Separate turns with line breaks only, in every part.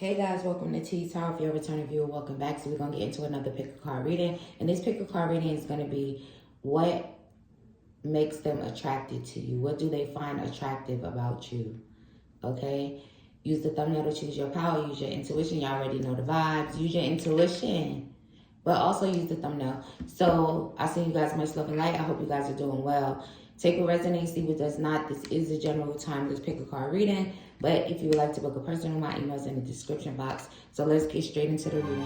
Hey guys, welcome to Teestarot. If you're a returning viewer, welcome back. So we're going to get into another pick a card reading. And this pick a card reading is going to be what makes them attracted to you. What do they find attractive about you? Okay? Use the thumbnail to choose your power. Use your intuition. You already know the vibes. Use your intuition. But also use the thumbnail. So I send you guys much love and light. I hope you guys are doing well. Take what resonates, see what does not. This is a general time, this pick a card reading. But if you would like to book a personal, my email's in the description box. So let's get straight into the reading.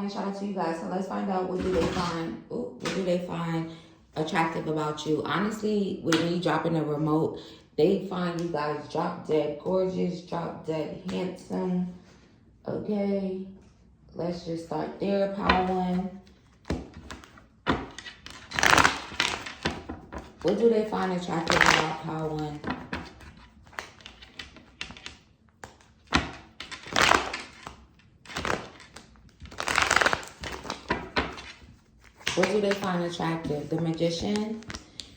Shout out to you guys. So let's find out what do they find attractive about you. Honestly, with me dropping a remote, they find you guys drop dead gorgeous, drop dead handsome. Okay, let's just start there. Power one. What do they find attractive about power one? What do they find attractive? The Magician.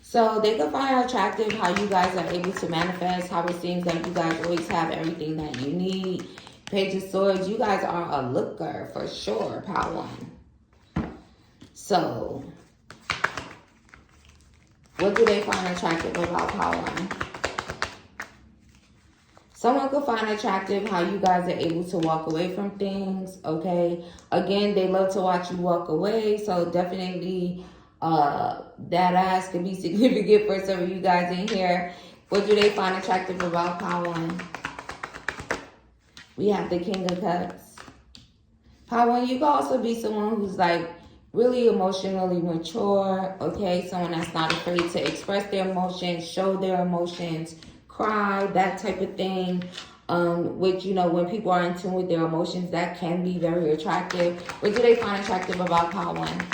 So they can find attractive how you guys are able to manifest, how it seems like you guys always have everything that you need. Page of Swords, you guys are a looker for sure, power one. So what do they find attractive about power one? Someone could find attractive how you guys are able to walk away from things, okay? Again, they love to watch you walk away, so definitely that ass could be significant for some of you guys in here. What do they find attractive about power one? We have the King of Cups. Power one, you can also be someone who's like really emotionally mature, okay? Someone that's not afraid to express their emotions, show their emotions, cry, that type of thing. Which, you know, when people are in tune with their emotions, that can be very attractive. What do they find attractive about power one?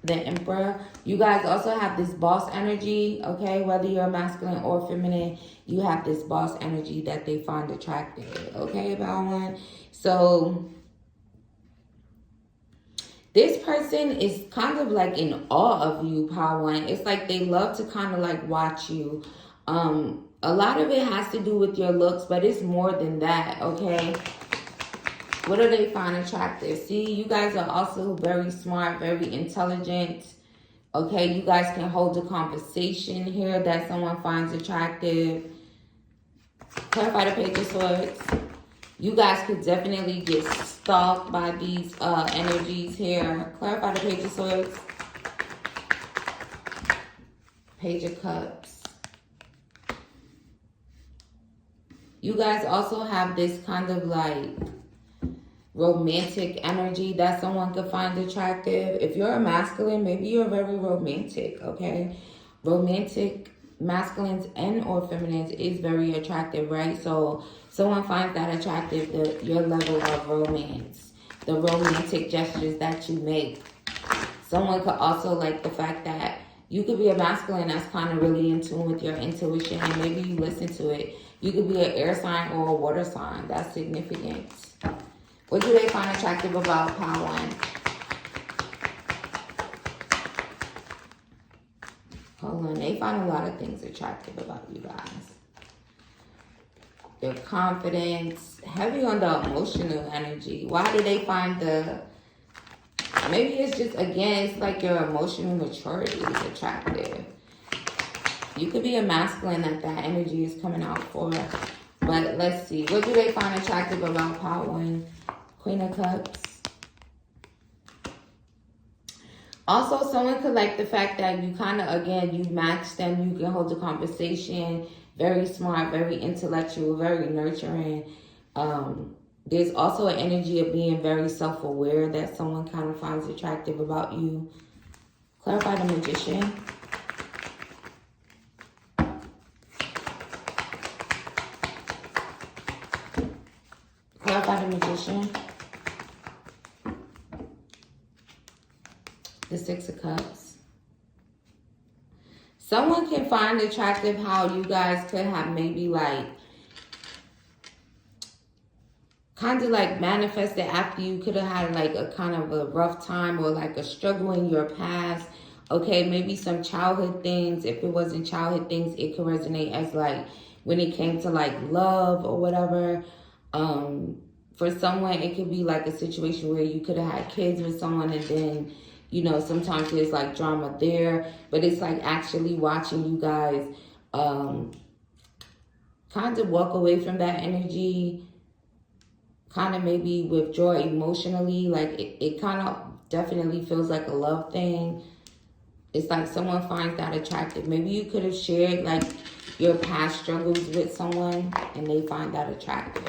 The Emperor. You guys also have this boss energy, okay? Whether you're masculine or feminine, you have this boss energy that they find attractive, okay, power one? So this person is kind of like in awe of you, power one. It's like they love to kind of like watch you. A lot of it has to do with your looks, but it's more than that, okay? What do they find attractive? See, you guys are also very smart, very intelligent, okay? You guys can hold a conversation here that someone finds attractive. Clarify the Page of Swords. You guys could definitely get stalked by these energies here. Clarify the Page of Swords. Page of Cups. You guys also have this kind of like romantic energy that someone could find attractive. If you're a masculine, maybe you're very romantic, okay? Romantic, masculines and or feminines is very attractive, right? So someone finds that attractive, your level of romance, the romantic gestures that you make. Someone could also like the fact that you could be a masculine that's kind of really in tune with your intuition and maybe you listen to it. You could be an air sign or a water sign. That's significant. What do they find attractive about power one? Hold on, they find a lot of things attractive about you guys. Their confidence, heavy on the emotional energy. Why do they find maybe it's just, again, it's like your emotional maturity is attractive. You could be a masculine that energy is coming out for. But let's see, what do they find attractive about power one? Queen of Cups. Also, someone could like the fact that you kind of, again, you match them. You can hold a conversation. Very smart, very intellectual, very nurturing. There's also an energy of being very self-aware that someone kind of finds attractive about you. Clarify the Magician. Clarify the Magician. The Six of Cups. Someone can find attractive how you guys could have maybe like kind of like manifested after you could have had like a kind of a rough time or like a struggle in your past. Okay, maybe some childhood things. If it wasn't childhood things, it could resonate as like when it came to like love or whatever. For someone, it could be like a situation where you could have had kids with someone, and then, you know, sometimes there's like drama there, but it's like actually watching you guys kind of walk away from that energy, kind of maybe withdraw emotionally. Like it kind of definitely feels like a love thing. It's like someone finds that attractive. Maybe you could have shared like your past struggles with someone and they find that attractive.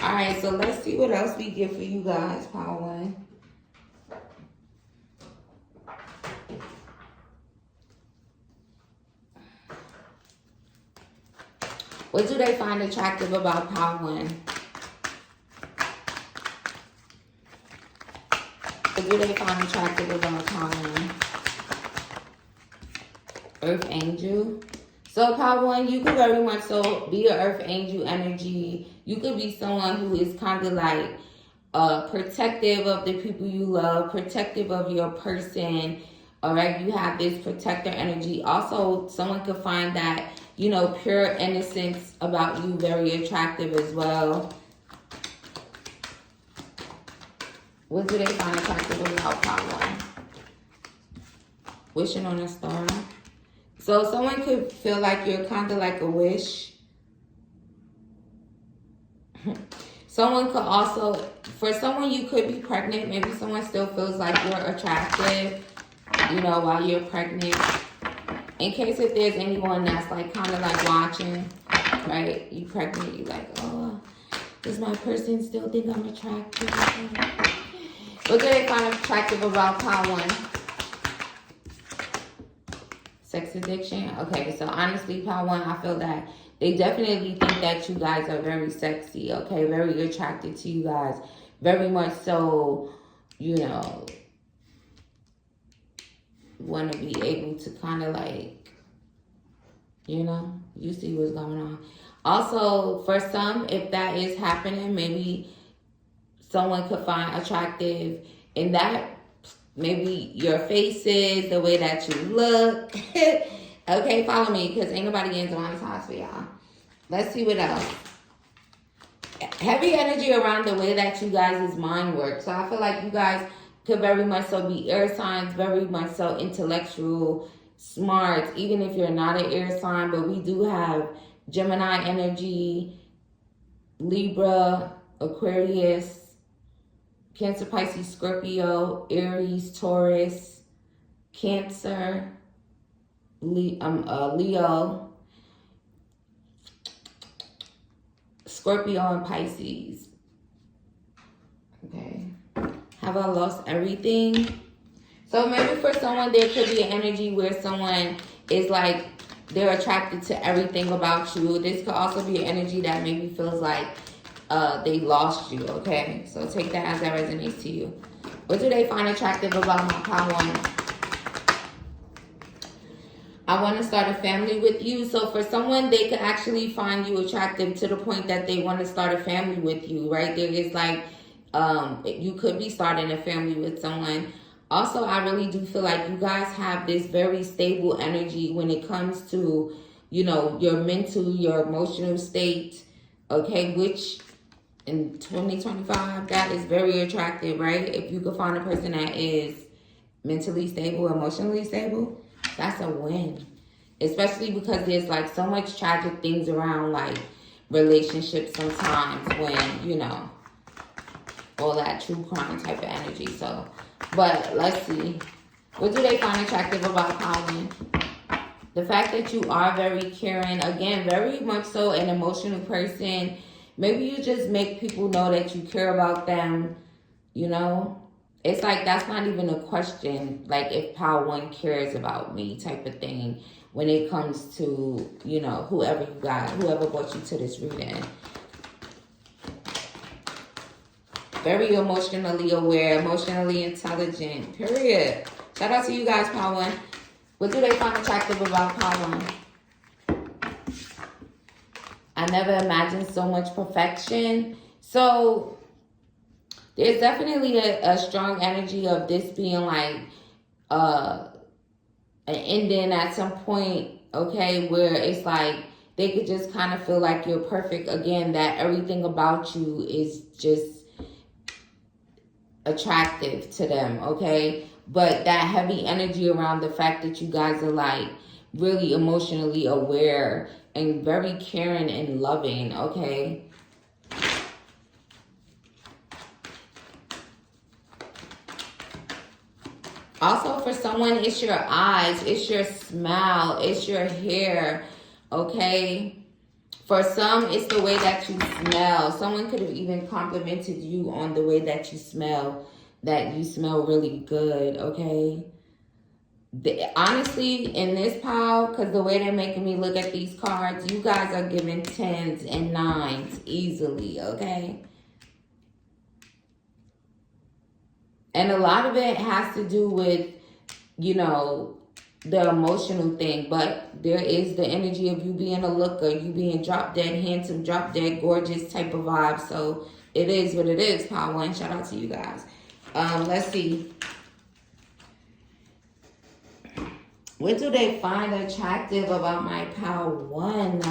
All right, so let's see what else we get for you guys, Power One. What do they find attractive about Power One? What do they find attractive about Power One? Earth Angel. So Power One, you could very much so be an Earth Angel energy. You could be someone who is kind of like protective of the people you love, protective of your person. All right, you have this protector energy. Also, someone could find that, you know, pure innocence about you very attractive as well. What do they find attractive about Power One? Wishing on a star. So someone could feel like you're kind of like a wish. Someone could also, for someone, you could be pregnant. Maybe someone still feels like you're attractive, you know, while you're pregnant. In case if there's anyone that's like kind of like watching, right? You pregnant, you like, oh, does my person still think I'm attractive? What do they find attractive about Power One? Sex addiction. Okay, so honestly, Power One, I feel that they definitely think that you guys are very sexy, okay? Very attracted to you guys. Very much so, you know, want to be able to kind of like, you know, you see what's going on. Also, for some, if that is happening, maybe someone could find attractive in that. Maybe your faces, the way that you look. Okay, follow me, because ain't nobody in Divine Times for y'all. Let's see what else. Heavy energy around the way that you guys' mind works. So I feel like you guys could very much so be air signs, very much so intellectual, smart, even if you're not an air sign. But we do have Gemini energy, Libra, Aquarius, Cancer, Pisces, Scorpio, Aries, Taurus, Cancer, Leo, Scorpio, and Pisces. Okay. Have I lost everything? So maybe for someone, there could be an energy where someone is like, they're attracted to everything about you. This could also be an energy that maybe feels like they lost you, okay? So take that as that resonates to you. What do they find attractive about my Power One? I want to start a family with you. So for someone, they could actually find you attractive to the point that they want to start a family with you, right? There is like, you could be starting a family with someone. Also, I really do feel like you guys have this very stable energy when it comes to, you know, your mental, your emotional state, okay? Which in 2025, that is very attractive, right? If you could find a person that is mentally stable, emotionally stable, that's a win. Especially because there's like so much tragic things around like relationships sometimes when, you know, all that true crime type of energy. So, but let's see. What do they find attractive about Power One? The fact that you are very caring, again, very much so an emotional person. Maybe you just make people know that you care about them, you know? It's like that's not even a question, like if Power One cares about me type of thing when it comes to, you know, whoever brought you to this reading. Very emotionally aware, emotionally intelligent, period. Shout out to you guys, Power One. What do they find attractive about Power One? I never imagined so much perfection. So there's definitely a strong energy of this being like And then at some point, okay, where it's like they could just kind of feel like you're perfect again, that everything about you is just attractive to them, okay? But that heavy energy around the fact that you guys are like really emotionally aware and very caring and loving, okay? Also, for someone, it's your eyes, it's your smile, it's your hair, okay? For some, it's the way that you smell. Someone could have even complimented you on the way that you smell really good, okay? Honestly, in this pile, because the way they're making me look at these cards, you guys are giving 10s and 9s easily, okay? And a lot of it has to do with, you know, the emotional thing. But there is the energy of you being a looker, you being drop dead handsome, drop dead gorgeous type of vibe. So it is what it is, Power One. Shout out to you guys. Let's see. What do they find attractive about my Power One?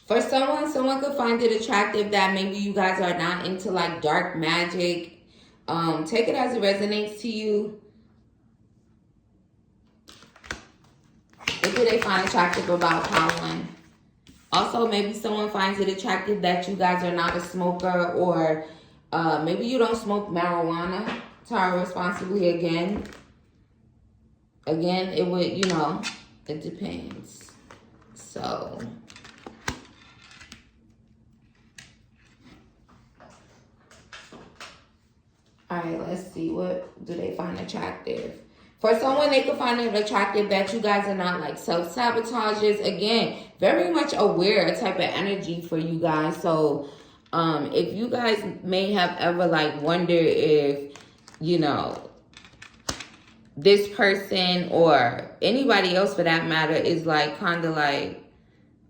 For someone could find it attractive that maybe you guys are not into like dark magic. Take it as it resonates to you. What do they find attractive about Power One? Also, maybe someone finds it attractive that you guys are not a smoker, or maybe you don't smoke marijuana. Tara responsibly again. Again, it would, you know, it depends. So... all right, let's see. What do they find attractive? For someone, they could find it attractive that you guys are not like self-sabotages. Again, very much aware type of energy for you guys. So if you guys may have ever like wondered if, you know, this person or anybody else for that matter is like kind of like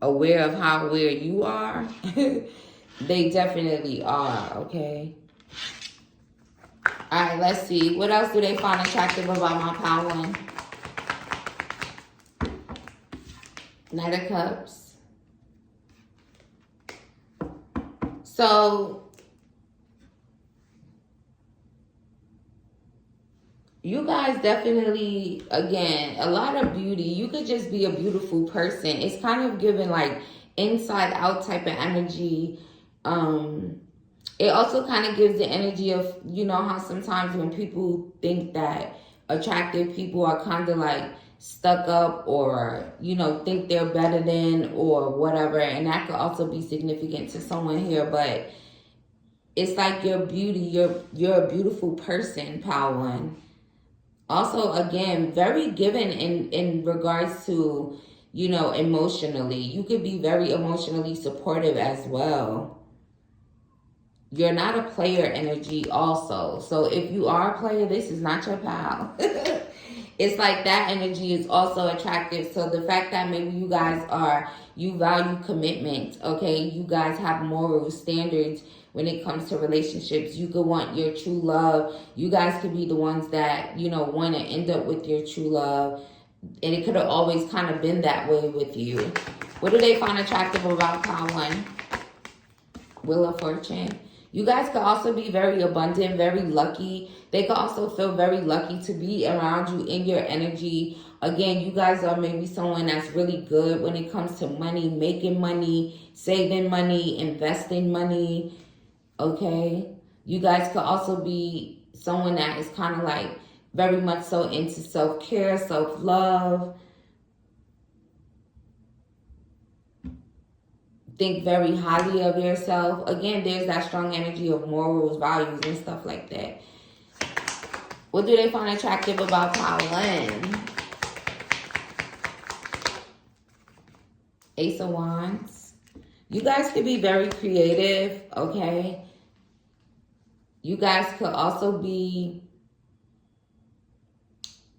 aware of how aware you are, they definitely are, okay? All right, let's see. What else do they find attractive about my Power One? Knight of Cups. So, you guys definitely, again, a lot of beauty. You could just be a beautiful person. It's kind of giving like inside out type of energy. It also kind of gives the energy of, you know, how sometimes when people think that attractive people are kind of like stuck up or, you know, think they're better than or whatever. And that could also be significant to someone here. But it's like your beauty, you're a beautiful person, Power One. Also, again, very given in regards to, you know, emotionally. You could be very emotionally supportive as well. You're not a player energy also. So if you are a player, this is not your pal. It's like that energy is also attractive. So the fact that maybe you guys you value commitment, okay? You guys have moral standards when it comes to relationships. You could want your true love. You guys could be the ones that, you know, want to end up with your true love. And it could have always kind of been that way with you. What do they find attractive about Power One? Wheel of Fortune. You guys could also be very abundant, very lucky. They could also feel very lucky to be around you in your energy. Again, you guys are maybe someone that's really good when it comes to money, making money, saving money, investing money, okay? You guys could also be someone that is kind of like very much so into self-care, self-love. Think very highly of yourself. Again, there's that strong energy of morals, values, and stuff like that. What do they find attractive about Power One? Ace of Wands. You guys could be very creative, okay? You guys could also be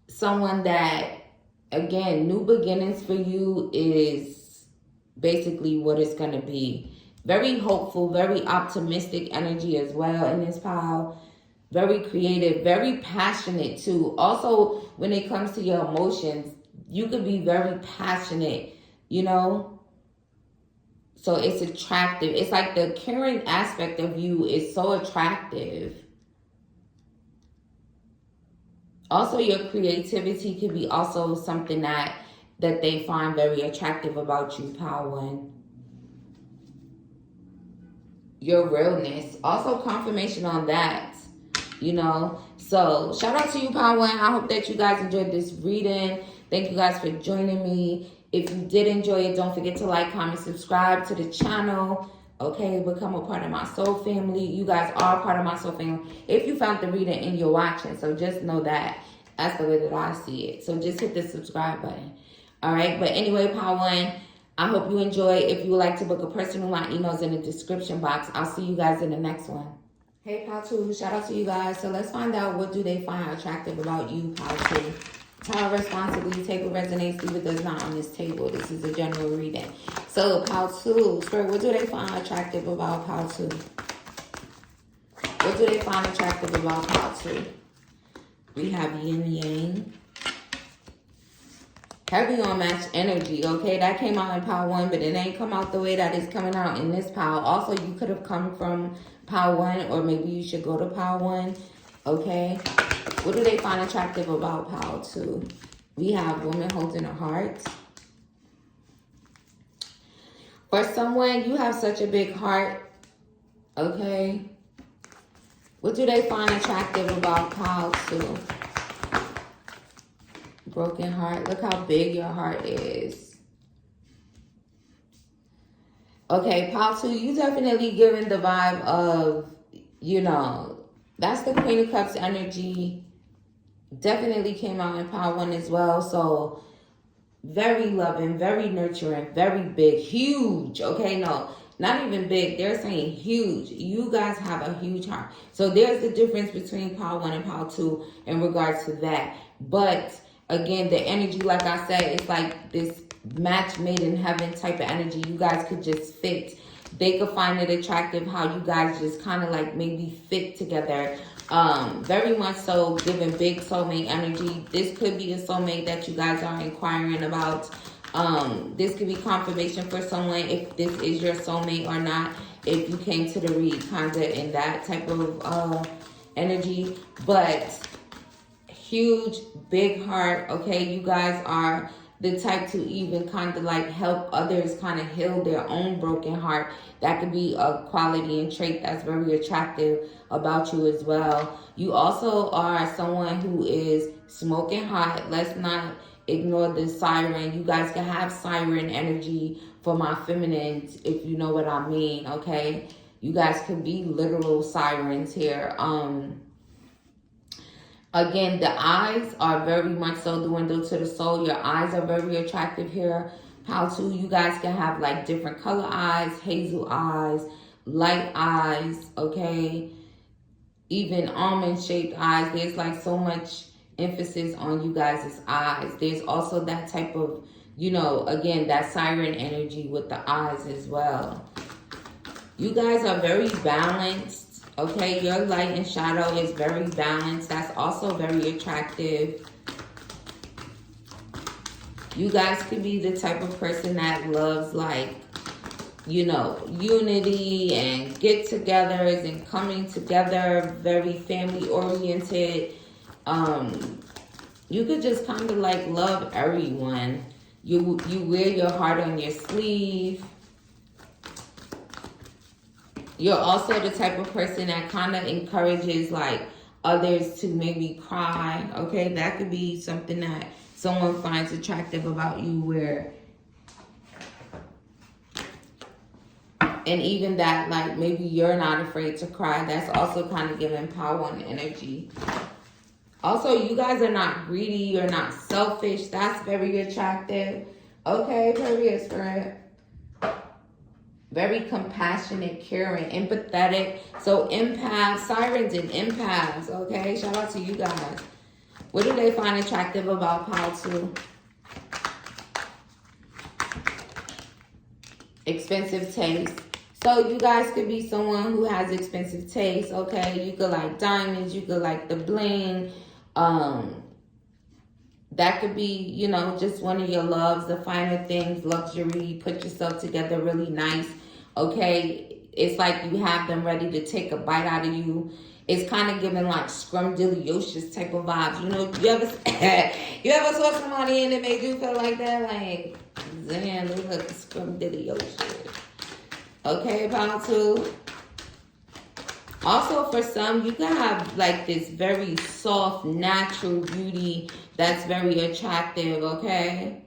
someone that, again, new beginnings for you is basically what it's going to be. Very hopeful, very optimistic energy as well in this pile. Very creative, very passionate too. Also, when it comes to your emotions, you could be very passionate, you know? So it's attractive. It's like the caring aspect of you is so attractive. Also, your creativity could be also something that they find very attractive about you, Pile 1. Your realness. Also, confirmation on that. You know, so shout out to you, Pile 1. I hope that you guys enjoyed this reading. Thank you guys for joining me. If you did enjoy it, don't forget to like, comment, subscribe to the channel. Okay, become a part of my soul family. You guys are a part of my soul family if you found the reading and you're watching. So just know that that's the way that I see it. So just hit the subscribe button. All right, but anyway, Pile 1, I hope you enjoy. If you would like to book a personal, my email's in the description box. I'll see you guys in the next one. Hey, Pile 2, shout out to you guys. So let's find out, what do they find attractive about you, Pile 2. Tell responsibly, take what resonates, leave what does not on this table. This is a general reading. So, Pile 2, Spirit, what do they find attractive about Pile 2? What do they find attractive about Pile 2? We have yin yang. Heavy on match energy, okay? That came out in Pile 1, but it ain't come out the way that it's coming out in this pile. Also, you could have come from Pile 1, or maybe you should go to Pile 1, okay? What do they find attractive about Pile 2? We have woman holding a heart. For someone, you have such a big heart, okay? What do they find attractive about Pile 2? Broken heart. Look how big your heart is. Okay, Pile 2, you definitely giving the vibe of, you know, that's the Queen of Cups energy. Definitely came out in Pile 1 as well. So very loving, very nurturing, very big, huge. Okay, no, not even big. They're saying huge. You guys have a huge heart. So there's the difference between Pile 1 and Pile 2 in regards to that. But again, the energy, like I said, it's like this match made in heaven type of energy. You guys could just fit. They could find it attractive how you guys just kind of like maybe fit together. Very much so giving big soulmate energy. This could be a soulmate that you guys are inquiring about. This could be confirmation for someone if this is your soulmate or not. If you came to the read kind of in that type of energy. But huge, big heart, okay? You guys are the type to even kind of like help others kind of heal their own broken heart. That could be a quality and trait that's very attractive about you as well. You also are someone who is smoking hot. Let's not ignore the siren. You guys can have siren energy for my feminines, if you know what I mean, okay? You guys could be literal sirens here. Again, the eyes are very much so dwindled to the soul. Your eyes are very attractive here. Pile 2, you guys can have like different color eyes, hazel eyes, light eyes, okay? Even almond-shaped eyes. There's like so much emphasis on you guys' eyes. There's also that type of, you know, again, that siren energy with the eyes as well. You guys are very balanced. Okay, your light and shadow is very balanced. That's also very attractive. You guys could be the type of person that loves, like, you know, unity and get-togethers and coming together. Very family-oriented. You could just kind of, like, love everyone. You wear your heart on your sleeve. You're also the type of person that kind of encourages like others to maybe cry. Okay, that could be something that someone finds attractive about you, where, and even that like maybe you're not afraid to cry. That's also kind of giving power and energy. Also, you guys are not greedy. You're not selfish. That's very attractive. Okay, period, Spirit. Very compassionate, caring, empathetic. So empaths, sirens and empaths, okay? Shout out to you guys. What do they find attractive about Pile 2? Expensive taste. So you guys could be someone who has expensive taste, okay? You could like diamonds, you could like the bling. That could be, you know, just one of your loves, the finer things, luxury, put yourself together really nice, okay? It's like you have them ready to take a bite out of you. It's kind of giving like scrumdiddlyocious type of vibes. You know, you ever saw somebody and it made you feel like that? Like, damn, they look scrumdiddlyocious. Okay, pound two. Also, for some, you can have like this very soft, natural beauty that's very attractive, okay?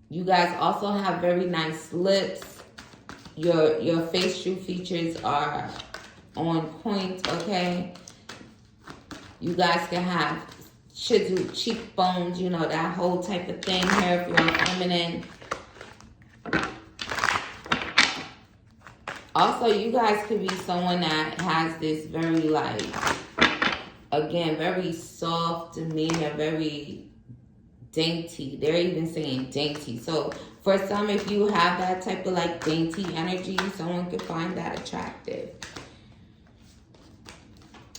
You guys also have very nice lips. Your facial features are on point, okay? You guys can have chiseled cheekbones, you know, that whole type of thing here if you're feminine. Also, you guys could be someone that has this very, like, again, very soft demeanor, very dainty. They're even saying dainty. So, for some, if you have that type of, like, dainty energy, someone could find that attractive.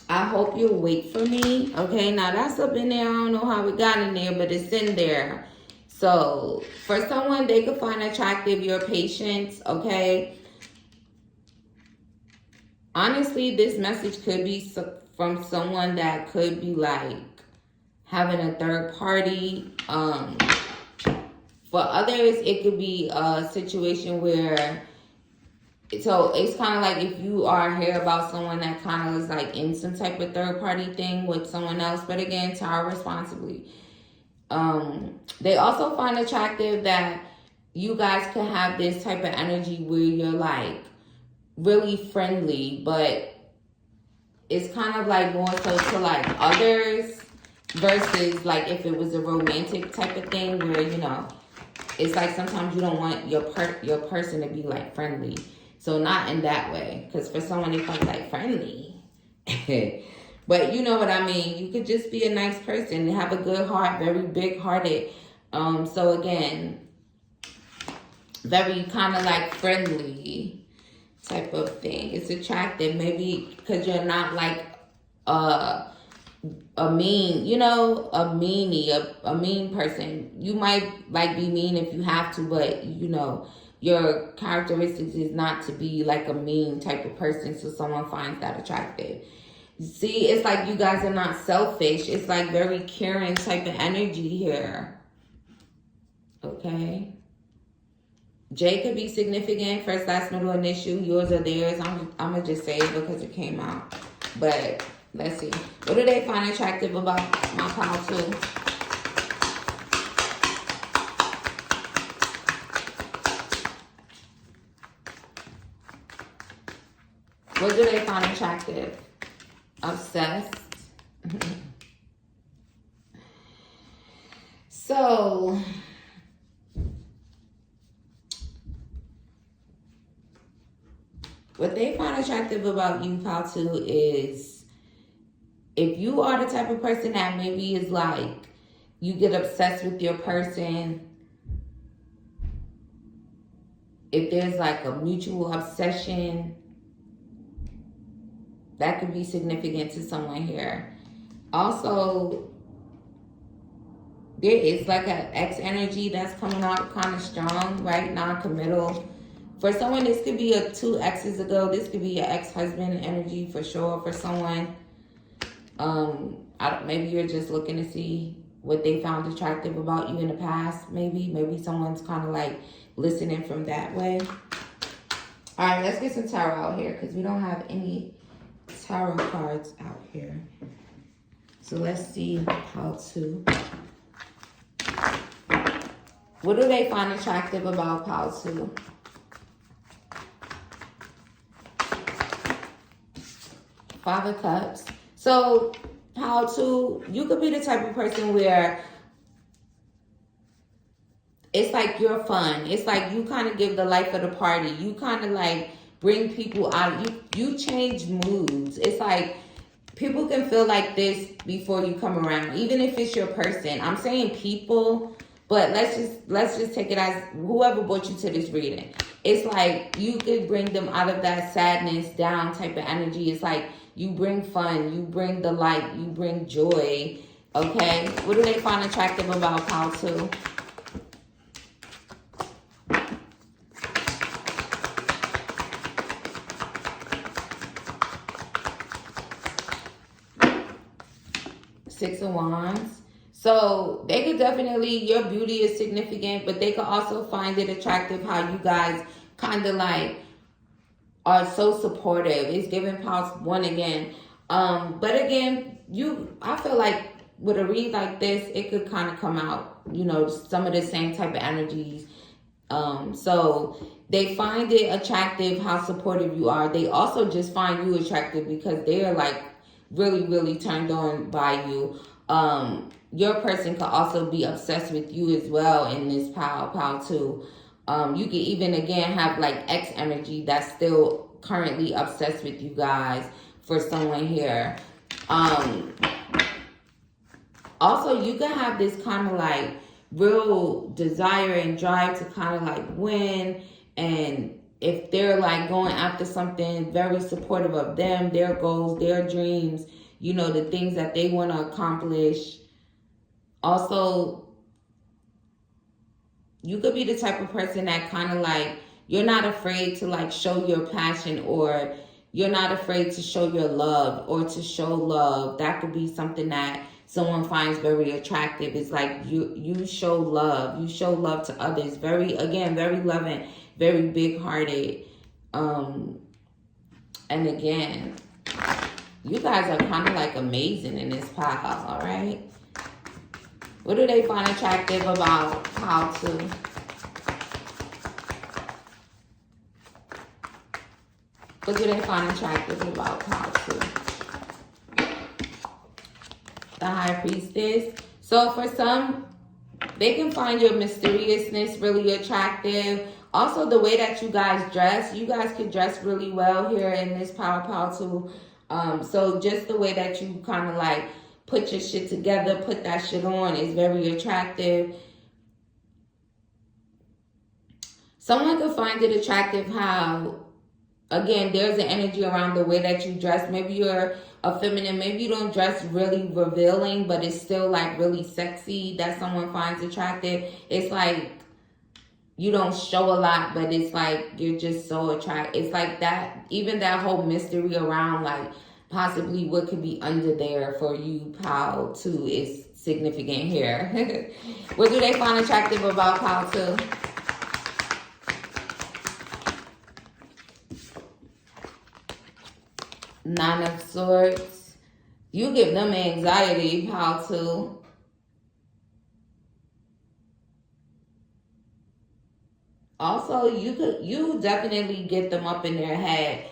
I hope you'll wait for me. Okay, now that's up in there. I don't know how it got in there, but it's in there. So, for someone, they could find attractive your patience, okay? Honestly, this message could be from someone that could be like having a third party. For others, it could be a situation where, so it's kind of like if you are here about someone that kind of is like in some type of third party thing with someone else. But again, tarot responsibly. They also find attractive that you guys can have this type of energy where you're like really friendly, but it's kind of like more so to like others versus like if it was a romantic type of thing where, you know, it's like sometimes you don't want your person to be like friendly. So not in that way, because for someone they find like friendly. But you know what I mean. You could just be a nice person, have a good heart, very big hearted. So again, very kind of like friendly type of thing. It's attractive, maybe because you're not like a mean, you know, a meanie, a mean person. You might like be mean if you have to, but you know, your characteristics is not to be like a mean type of person, so someone finds that attractive. See, it's like you guys are not selfish. It's like very caring type of energy here. Okay. J could be significant, first, last, middle, initial, yours or theirs. I'm going to just say it because it came out. But let's see. What do they find attractive about my pile two? What do they find attractive? Obsessed. So what they find attractive about you, pile two, is if you are the type of person that maybe is like, you get obsessed with your person, if there's like a mutual obsession, that could be significant to someone here. Also, there is like an ex energy that's coming out kind of strong, right? Non-committal. For someone, this could be two exes ago. This could be your ex-husband energy for sure for someone. Maybe you're just looking to see what they found attractive about you in the past. Maybe someone's kind of like listening from that way. All right, let's get some tarot out here because we don't have any tarot cards out here. So let's see how to. What do they find attractive about pile two? Five of Cups. So how to, you could be the type of person where it's like you're fun. It's like you kind of give the life of the party. You kind of like bring people out. You change moods. It's like people can feel like this before you come around, even if it's your person. I'm saying people, but let's just take it as whoever brought you to this reading. it's like you could bring them out of that sadness down type of energy. It's like you bring fun, you bring the light, you bring joy. Okay, what do they find attractive about pile 2? Six of Wands. So they could definitely, your beauty is significant, but they could also find it attractive how you guys kind of like are so supportive. It's giving pause 1 again. But again, I feel like with a read like this, it could kind of come out, you know, some of the same type of energies. So they find it attractive how supportive you are. They also just find you attractive because they are like really, really turned on by you. Your person could also be obsessed with you as well in this pile 2. You could even again have like X energy that's still currently obsessed with you guys for someone here. Also, you could have this kind of like real desire and drive to kind of like win, and if they're like going after something, very supportive of them, their goals, their dreams, you know, the things that they want to accomplish. Also, you could be the type of person that kind of like, you're not afraid to like show your passion, or you're not afraid to show your love or to show love. That could be something that someone finds very attractive. It's like you show love. You show love to others. Very loving, very big-hearted. And again, you guys are kind of like amazing in this pile, all right? What do they find attractive about pile 2? What do they find attractive about pile 2? The High Priestess. So for some, they can find your mysteriousness really attractive. Also, the way that you guys dress. You guys can dress really well here in this pile 2. So just the way that you kind of like put your shit together, put that shit on is very attractive. Someone could find it attractive how, again, there's an energy around the way that you dress. Maybe you're a feminine. Maybe you don't dress really revealing, but it's still like really sexy that someone finds attractive. It's like you don't show a lot, but it's like you're just so attractive. It's like that, even that whole mystery around like possibly what could be under there for you, pile 2, is significant here. What do they find attractive about pile 2? Nine of Swords. You give them anxiety, pile 2. Also, you definitely get them up in their head.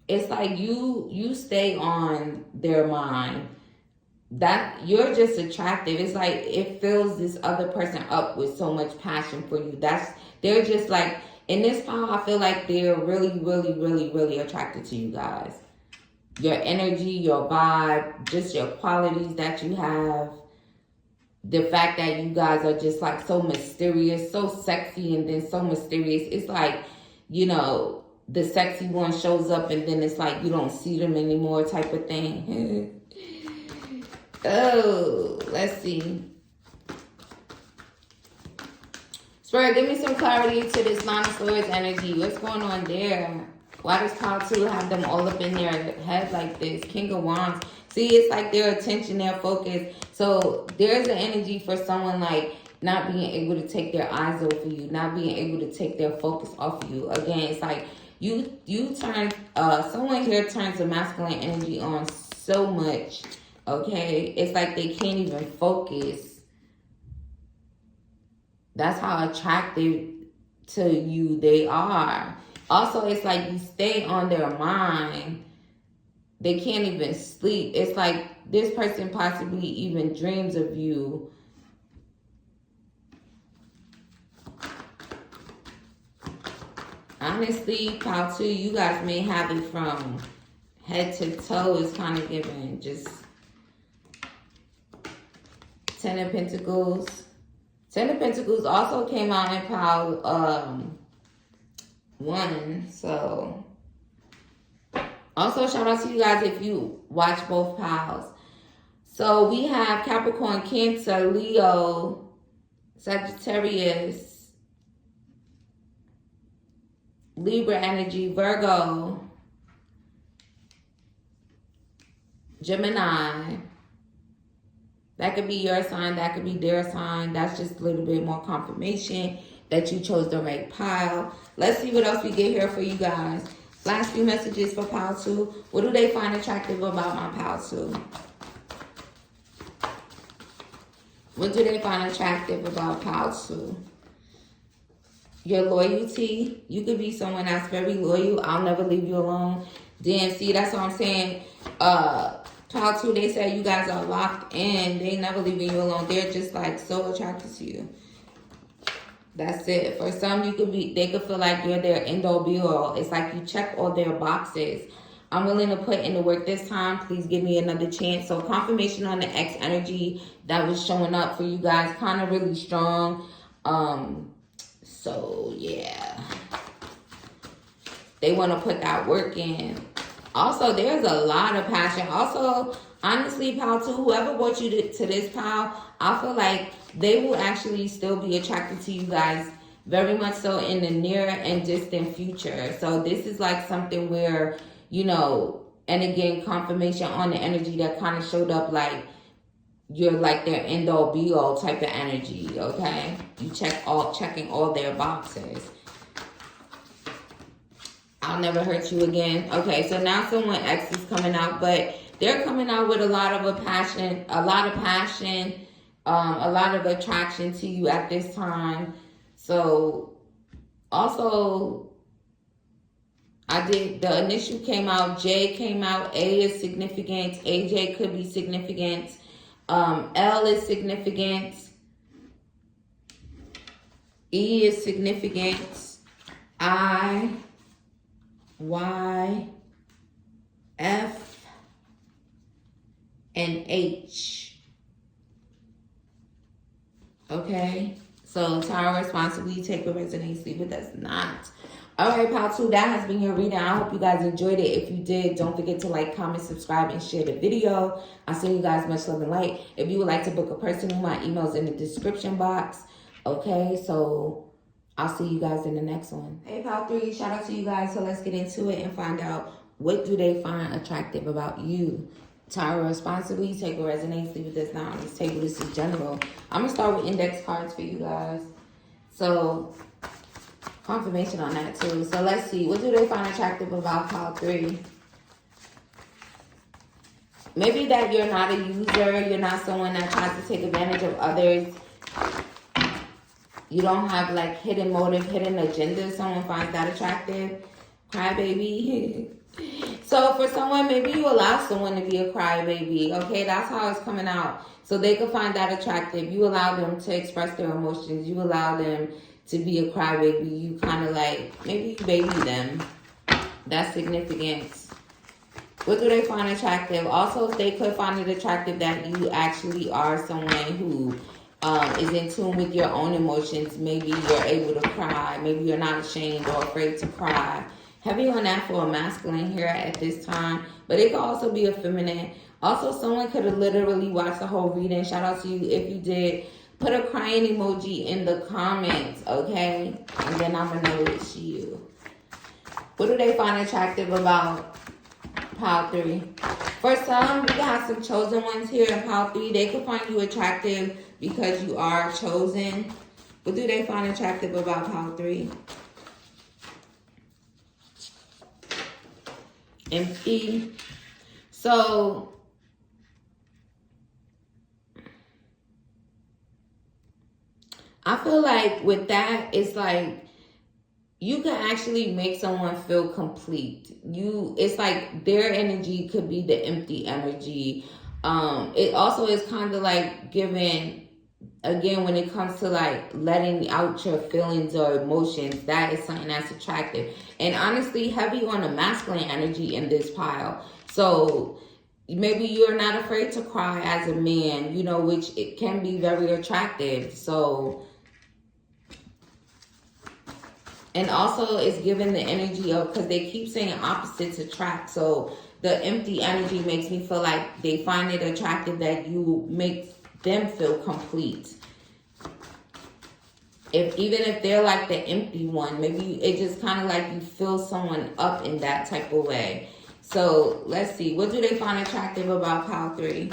It's like you stay on their mind. That you're just attractive. It's like it fills this other person up with so much passion for you. They're just like, in this pile, I feel like they're really, really, really, really attracted to you guys. Your energy, your vibe, just your qualities that you have. The fact that you guys are just like so mysterious, so sexy, and then so mysterious. It's like, you know, the sexy one shows up and then it's like you don't see them anymore type of thing. Oh, let's see. Spirit, give me some clarity to this Nine of Swords energy. What's going on there? Why does pile 2 have them all up in their head like this? King of Wands. See, it's like their attention, their focus. So there's an energy for someone like not being able to take their eyes off of you, not being able to take their focus off of you. Again, it's like you turn, someone here turns the masculine energy on so much, okay? It's like they can't even focus. That's how attractive to you they are. Also, it's like you stay on their mind. They can't even sleep. It's like this person possibly even dreams of you. Honestly, pile 2, you guys may have it from head to toe. Is kind of giving just 10 of Pentacles. 10 of Pentacles also came out in pile one. So also shout out to you guys if you watch both piles. So we have Capricorn, Cancer, Leo, Sagittarius, Libra energy, Virgo, Gemini. That could be your sign, that could be their sign. That's just a little bit more confirmation that you chose the right pile. Let's see what else we get here for you guys. Last few messages for pile 2. What do they find attractive about my pile 2? What do they find attractive about pile 2? Your loyalty. You could be someone that's very loyal. I'll never leave you alone. Damn, see, that's what I'm saying. Pile 2, they say you guys are locked in. They never leaving you alone. They're just like so attracted to you. That's it. For some, they could feel like you're their end all be all. It's like you check all their boxes. I'm willing to put in the work this time. Please give me another chance. So confirmation on the X energy that was showing up for you guys, kind of really strong. So yeah, they want to put that work in. Also, there's a lot of passion. Also, honestly, pile 2, whoever brought you to this pile, I feel like they will actually still be attracted to you guys very much so in the near and distant future. So this is like something where, you know, and again, confirmation on the energy that kind of showed up like you're like their end all be all type of energy, okay? You checking all their boxes. I'll never hurt you again. Okay, so now someone X is coming out, but they're coming out with a lot of passion, a lot of attraction to you at this time. So also, the initial came out, J came out, A is significant, AJ could be significant, L is significant, E is significant, I, Y, F, and H. Okay? So, Tara, responsibly take what resonates, leave what does not. Alright, pile 2, that has been your reading. I hope you guys enjoyed it. If you did, don't forget to like, comment, subscribe, and share the video. I send you guys much love and light. If you would like to book a personal, my email's in the description box. Okay, so I'll see you guys in the next one. Hey, pile 3, shout out to you guys. So let's get into it and find out what do they find attractive about you. Tara, responsibly take what resonates, leave it does not. On this table, this is general. I'm gonna start with index cards for you guys. So confirmation on that too. So let's see, what do they find attractive about pile 3? Maybe that you're not a user, you're not someone that tries to take advantage of others. You don't have like hidden motive, hidden agenda. Someone finds that attractive. Crybaby. So for someone, maybe you allow someone to be a crybaby. Okay, that's how it's coming out. So they could find that attractive. You allow them to express their emotions. You allow them to be a crybaby. You kind of like, maybe you baby them. That's significant. What do they find attractive? Also, they could find it attractive that you actually are someone who is in tune with your own emotions. Maybe you're able to cry. Maybe you're not ashamed or afraid to cry. Heavy on that for a masculine here at this time. But it could also be a feminine. Also, someone could have literally watched the whole reading. Shout out to you if you did. Put a crying emoji in the comments, okay? And then I'm going to know it's you. What do they find attractive about pile 3? For some, we can have some chosen ones here in pile 3. They could find you attractive because you are chosen. What do they find attractive about pile 3? Empty. So I feel like with that, it's like you can actually make someone feel complete. It's like their energy could be the empty energy. It also is kind of like giving, again, when it comes to like letting out your feelings or emotions, that is something that's attractive. And honestly, heavy on the masculine energy in this pile. So maybe you're not afraid to cry as a man, you know, which it can be very attractive. So And also it's giving the energy of, because they keep saying opposites attract. So the empty energy makes me feel like they find it attractive that you make them feel complete. Even if they're like the empty one, maybe it just kind of like you fill someone up in that type of way. So let's see, what do they find attractive about pile 3?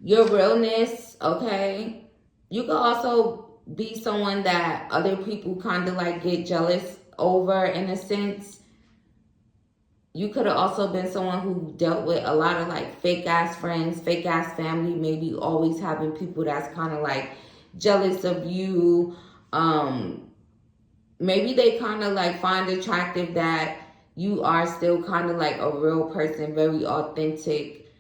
Your realness, okay? You could also be someone that other people kind of like get jealous over, in a sense. You could have also been someone who dealt with a lot of like fake ass friends, fake ass family, maybe always having people that's kind of like jealous of you. Maybe they kind of like find attractive that you are still kind of like a real person, very authentic.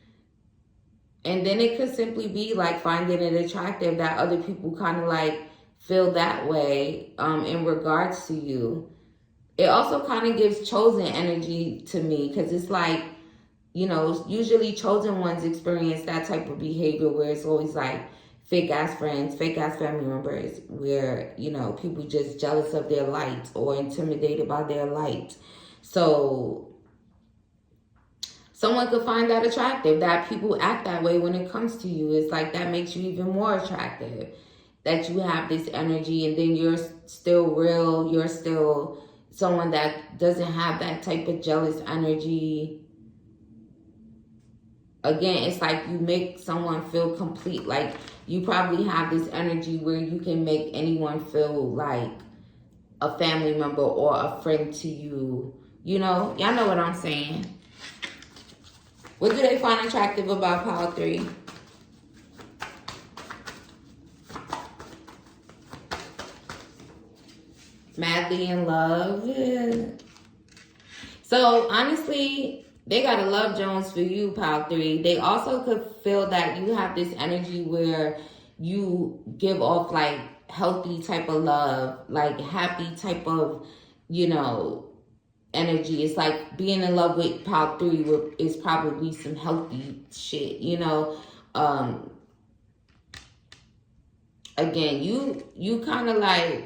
And then it could simply be like finding it attractive that other people kind of like feel that way in regards to you. It also kind of gives chosen energy to me, because it's like, you know, usually chosen ones experience that type of behavior where it's always like fake ass friends, fake ass family members, where, you know, people just jealous of their light or intimidated by their light. So someone could find that attractive, that people act that way when it comes to you. It's like that makes you even more attractive, that you have this energy, and then you're still real, you're still someone that doesn't have that type of jealous energy. Again, it's like you make someone feel complete. Like you probably have this energy where you can make anyone feel like a family member or a friend to you. You know, y'all know what I'm saying. What do they find attractive about pile 3? Madly in love. So honestly, they got a love Jones for you, pile 3. They also could feel that you have this energy where you give off like healthy type of love, like happy type of, you know, energy. It's like being in love with pile 3 is probably some healthy shit, you know. Again, you kind of like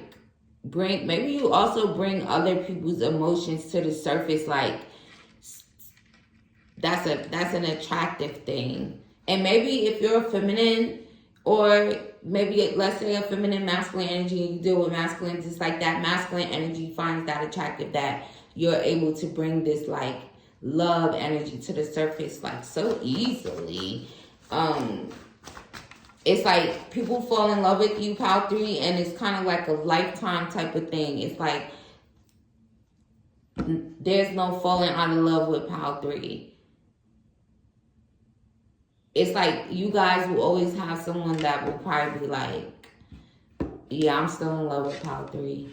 maybe you also bring other people's emotions to the surface. Like that's an attractive thing. And maybe if you're a feminine, or maybe let's say a feminine masculine energy, and you deal with masculine, it's like that masculine energy finds that attractive, that you're able to bring this like love energy to the surface like so easily. It's like people fall in love with you, pile 3, and it's kind of like a lifetime type of thing. It's like there's no falling out of love with pile 3. It's like you guys will always have someone that will probably be like, yeah, I'm still in love with pile 3.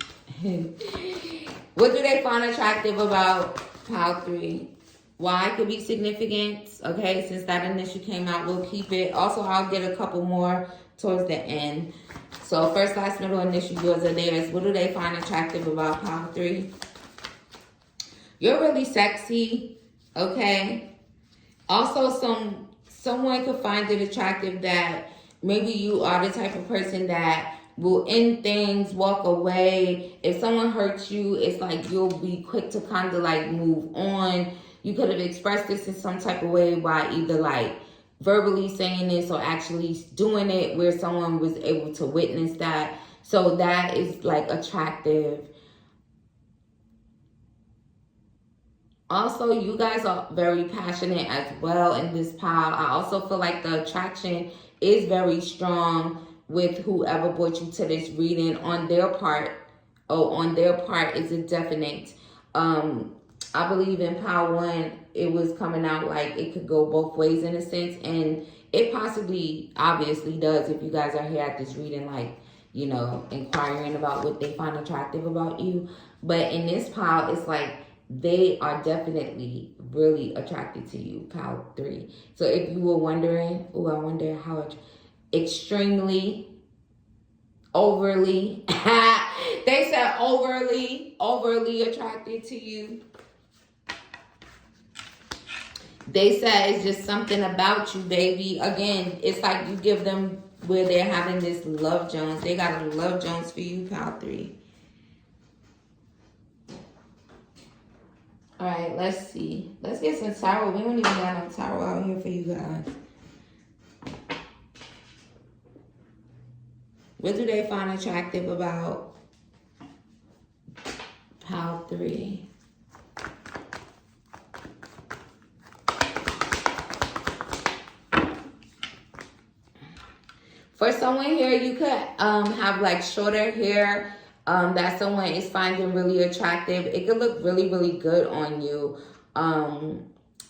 What do they find attractive about pile 3? Why could be significant. Okay, since that initial came out, we'll keep it. Also, I'll get a couple more towards the end. So first, last, middle, initial, yours or theirs. What do they find attractive about pile 3? You're really sexy. Okay. Also, someone could find it attractive that maybe you are the type of person that will end things, walk away. If someone hurts you, it's like you'll be quick to kind of like move on. You could have expressed this in some type of way by either like verbally saying this or actually doing it, where someone was able to witness that. So that is like attractive. Also, you guys are very passionate as well in this pile. I also feel like the attraction is very strong with whoever brought you to this reading on their part. Oh, on their part is a definite. I believe in pile 1, it was coming out like it could go both ways in a sense. And it possibly, obviously does if you guys are here at this reading, like, you know, inquiring about what they find attractive about you. But in this pile, it's like they are definitely really attracted to you, pile 3. So if you were wondering, oh, I wonder how extremely, overly, they said overly attracted to you. They said it's just something about you, baby. Again, it's like you give them where they're having this love Jones. They got a love Jones for you, pile 3. All right, let's see. Let's get some tarot. We don't even got no tarot out here for you guys. What do they find attractive about pile 3? For someone here, you could have like shorter hair that someone is finding really attractive. It could look really, really good on you.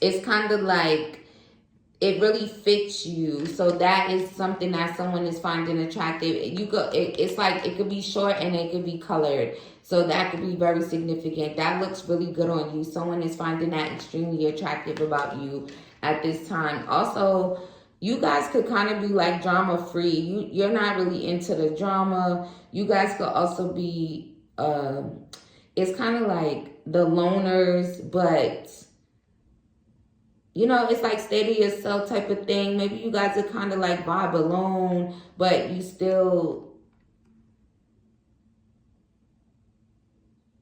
It's kind of like it really fits you. So that is something that someone is finding attractive. It's like it could be short and it could be colored. So that could be very significant. That looks really good on you. Someone is finding that extremely attractive about you at this time. Also, you guys could kind of be like drama free. You're not really into the drama. You guys could also be, it's kind of like the loners, but you know, it's like stay to yourself type of thing. Maybe you guys are kind of like vibe alone, but you still,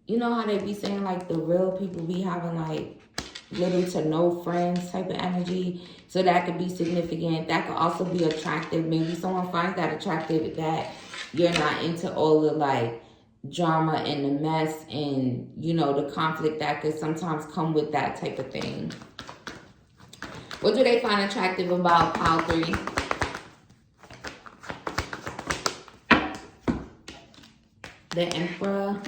you know how they be saying like the real people be having like little to no friends type of energy. So that could be significant. That could also be attractive. Maybe someone finds that attractive, that you're not into all the like drama and the mess and, you know, the conflict that could sometimes come with that type of thing. What do they find attractive about pile 3? The Emperor.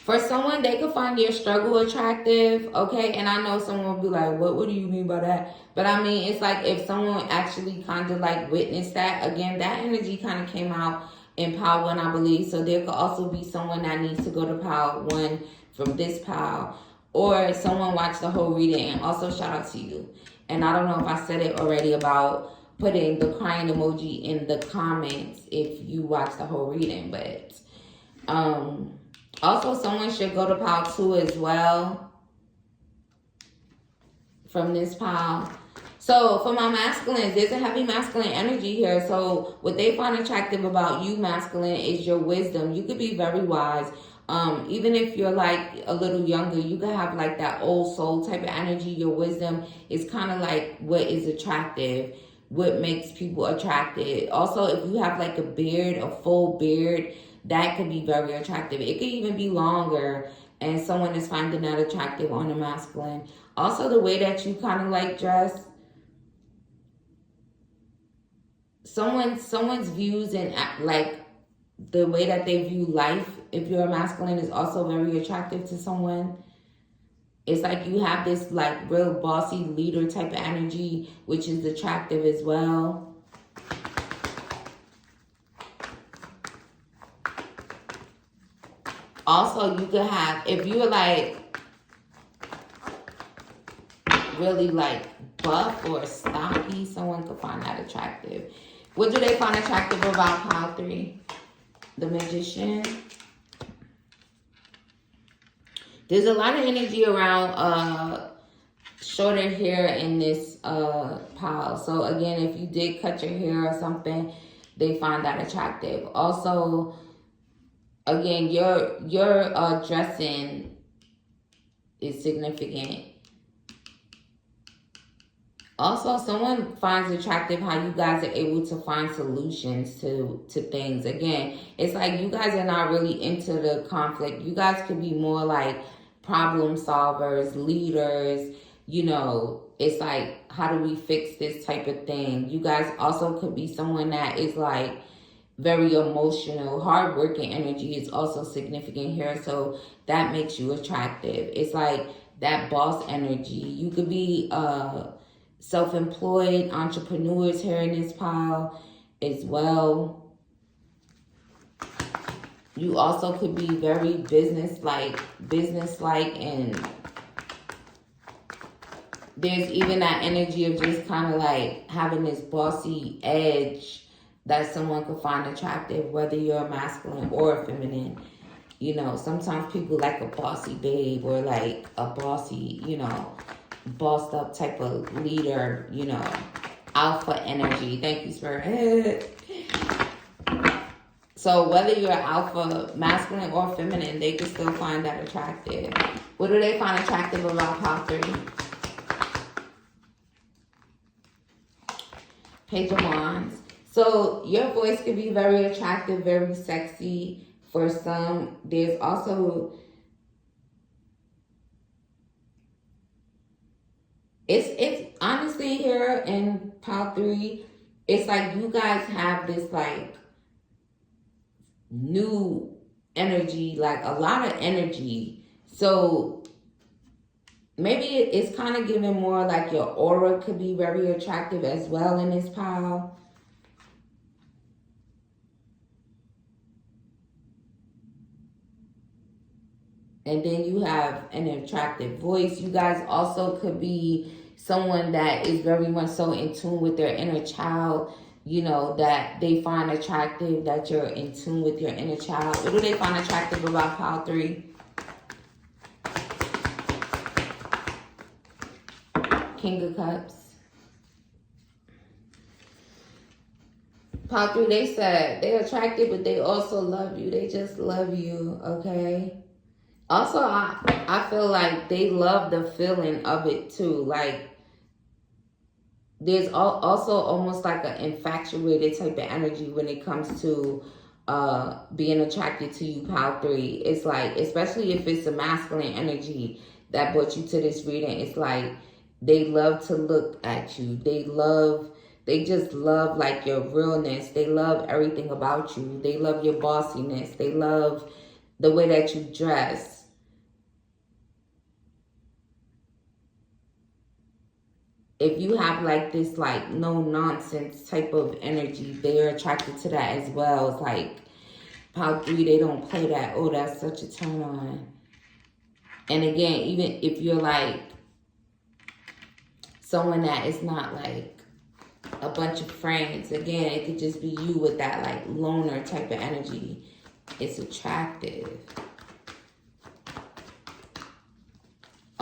For someone, they could find your struggle attractive, okay? And I know someone will be like, what do you mean by that? But I mean, it's like if someone actually kind of like witnessed that, again, that energy kind of came out in pile 1, I believe. So there could also be someone that needs to go to pile 1 from this pile. Or someone watched the whole reading. And also shout out to you. And I don't know if I said it already about putting the crying emoji in the comments if you watch the whole reading. But also someone should go to pile 2 as well from this pile. So for my masculines, there's a heavy masculine energy here. So what they find attractive about you, masculine, is your wisdom. You could be very wise. Even if you're like a little younger, you could have like that old soul type of energy. Your wisdom is kind of like what is attractive, what makes people attracted. Also, if you have like a beard, a full beard, that could be very attractive. It could even be longer, and someone is finding that attractive on the masculine. Also, the way that you kind of like dress. Someone's views and like the way that they view life, if you're a masculine, is also very attractive to someone. It's like you have this like real bossy leader type of energy, which is attractive as well. Also, you could have, if you're like really like buff or stocky, someone could find that attractive. What do they find attractive about pile 3? The Magician. There's a lot of energy around shorter hair in this pile. So again, if you did cut your hair or something, they find that attractive. Also, again, your dressing is significant. Also, someone finds attractive how you guys are able to find solutions to things. Again, it's like you guys are not really into the conflict. You guys could be more like problem solvers, leaders. You know, it's like, how do we fix this type of thing? You guys also could be someone that is like very emotional. Hardworking energy is also significant here. So that makes you attractive. It's like that boss energy. You could be self-employed entrepreneurs here in this pile as well. You also could be very business-like, and there's even that energy of just kind of like having this bossy edge that someone could find attractive, whether you're a masculine or a feminine. You know, sometimes people like a bossy babe or like a bossy, you know, bossed up type of leader, you know, alpha energy. Thank you, Spirit. So whether you're alpha, masculine, or feminine, they can still find that attractive. What do they find attractive about pile 3? Page of Wands. So your voice can be very attractive, very sexy for some. There's also, it's honestly here in pile 3, it's like you guys have this like new energy, like a lot of energy. So maybe it's kind of giving more like your aura could be very attractive as well in this pile. And then you have an attractive voice. You guys also could be someone that is very much so in tune with their inner child, you know, that they find attractive, that you're in tune with your inner child. What do they find attractive about pile 3? King of Cups. Pile 3, they said they're attractive, but they also love you. They just love you, okay? Also, I feel like they love the feeling of it too. Like, there's also almost like an infatuated type of energy when it comes to being attracted to you, pile 3. It's like, especially if it's a masculine energy that brought you to this reading, it's like they love to look at you. They just love like your realness. They love everything about you. They love your bossiness. They love the way that you dress. If you have like this like no nonsense type of energy, they're attracted to that as well. It's like pile 3, they don't play that. Oh, that's such a turn on. And again, even if you're like someone that is not like a bunch of friends, again, it could just be you with that like loner type of energy. It's attractive.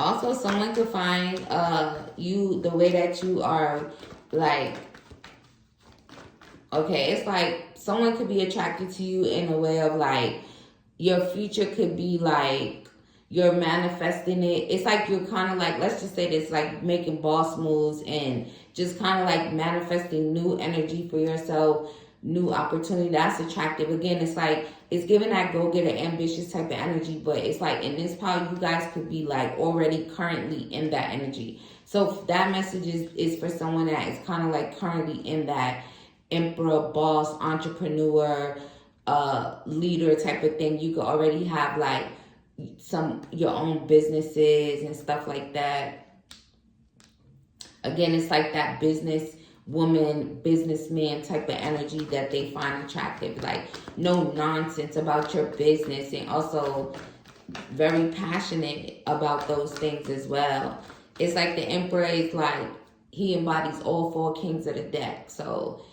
Also, someone could find you the way that you are, like, okay, it's like someone could be attracted to you in a way of like your future could be like you're manifesting it. It's like you're kind of like, let's just say this, like making boss moves and just kind of like manifesting new energy for yourself, new opportunity. That's attractive. Again, it's like it's giving that go-getter, ambitious type of energy, but it's like in this pile, you guys could be like already currently in that energy. So that message is for someone that is kind of like currently in that emperor, boss, entrepreneur, leader type of thing. You could already have like your own businesses and stuff like that. Again, it's like that business woman, businessman type of energy that they find attractive. Like no nonsense about your business, and also very passionate about those things as well. It's like the emperor is like, he embodies all 4 kings of the deck. So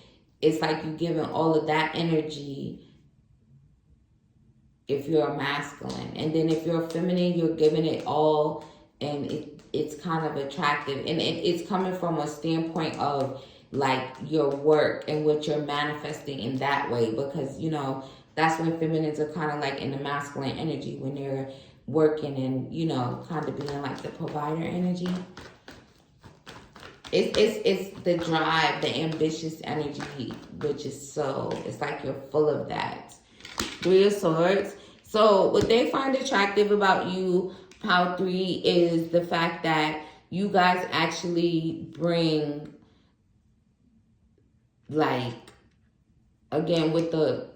it's like you giving all of that energy if you're a masculine. And then if you're a feminine, you're giving it all, and it's kind of attractive. And it's coming from a standpoint of like your work and what you're manifesting in that way, because you know that's when feminines are kind of like in the masculine energy, when they're working and you know kind of being like the provider energy. It's the drive, the ambitious energy, which is so, it's like you're full of that. 3 of Swords. So what they find attractive about you, pile 3, is the fact that you guys actually bring, like, again with the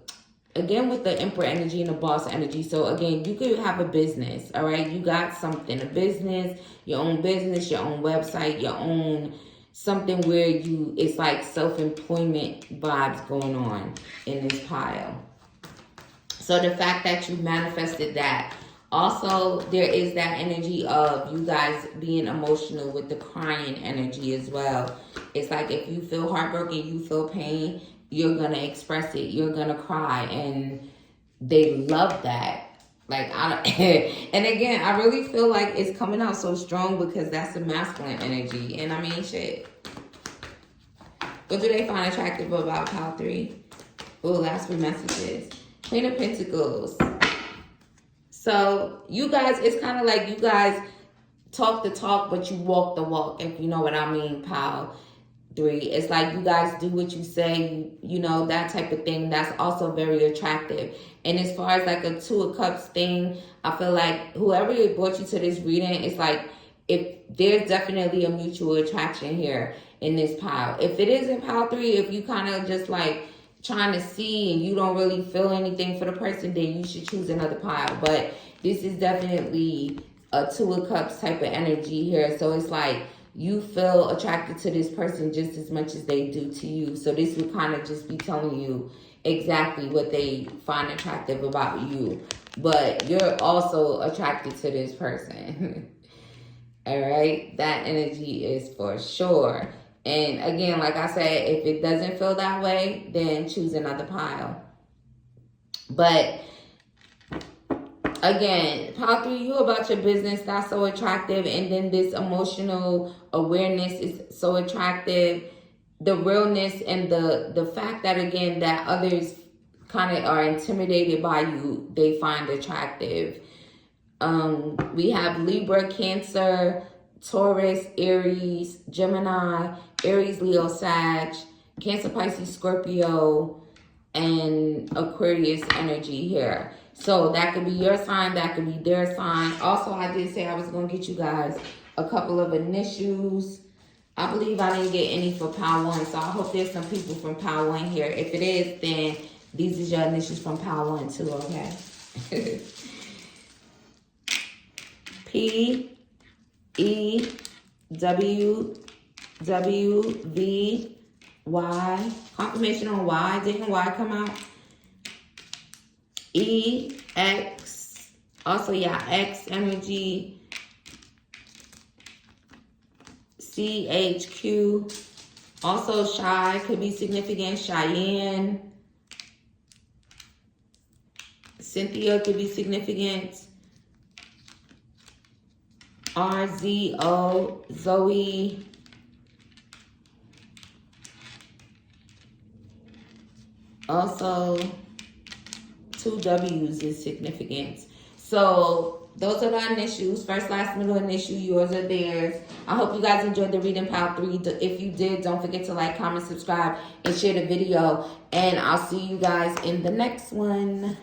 emperor energy and the boss energy. So again, you could have a business, all right? You got something, a business, your own website, your own something where it's like self-employment vibes going on in this pile. So the fact that you manifested that. Also, there is that energy of you guys being emotional with the crying energy as well. It's like if you feel heartbroken, you feel pain, you're going to express it. You're going to cry. And they love that. Like, and again, I really feel like it's coming out so strong because that's the masculine energy. And I mean, shit. What do they find attractive about pile 3? Oh, last few messages. Queen of Pentacles. So you guys, it's kind of like you guys talk the talk, but you walk the walk, if you know what I mean, pal. 3. It's like you guys do what you say, you know, that type of thing. That's also very attractive. And as far as like a 2 of Cups thing, I feel like whoever brought you to this reading, it's like if there's definitely a mutual attraction here in this pile. If it is in pile 3, if you kind of just like trying to see and you don't really feel anything for the person, then you should choose another pile. But this is definitely a 2 of Cups type of energy here. So it's like you feel attracted to this person just as much as they do to you. So this would kind of just be telling you exactly what they find attractive about you. But you're also attracted to this person. All right? That energy is for sure. And again, like I said, if it doesn't feel that way, then choose another pile. But again, pile 3, you about your business. That's so attractive. And then this emotional awareness is so attractive. The realness and the fact that, again, that others kind of are intimidated by you, they find attractive. We have Libra, Cancer, Taurus, Aries, Gemini, Aries, Leo, Sag, Cancer, Pisces, Scorpio, and Aquarius energy here. So that could be your sign, that could be their sign. Also, I did say I was going to get you guys a couple of initials. I believe I didn't get any for pile 1, so I hope there's some people from pile 1 here. If it is, then these is your initials from pile 1 too, okay? P, E, W, W, V, Y. Confirmation on Y. Didn't Y come out? E, X. Also, yeah, X energy. C, H, Q. Also, Shy could be significant. Cheyenne. Cynthia could be significant. R, Z, O, Zoe. Also, 2 W's is significant. So those are the initials. First, last, middle initial. Yours or theirs. I hope you guys enjoyed the reading, pile 3. If you did, don't forget to like, comment, subscribe, and share the video. And I'll see you guys in the next one.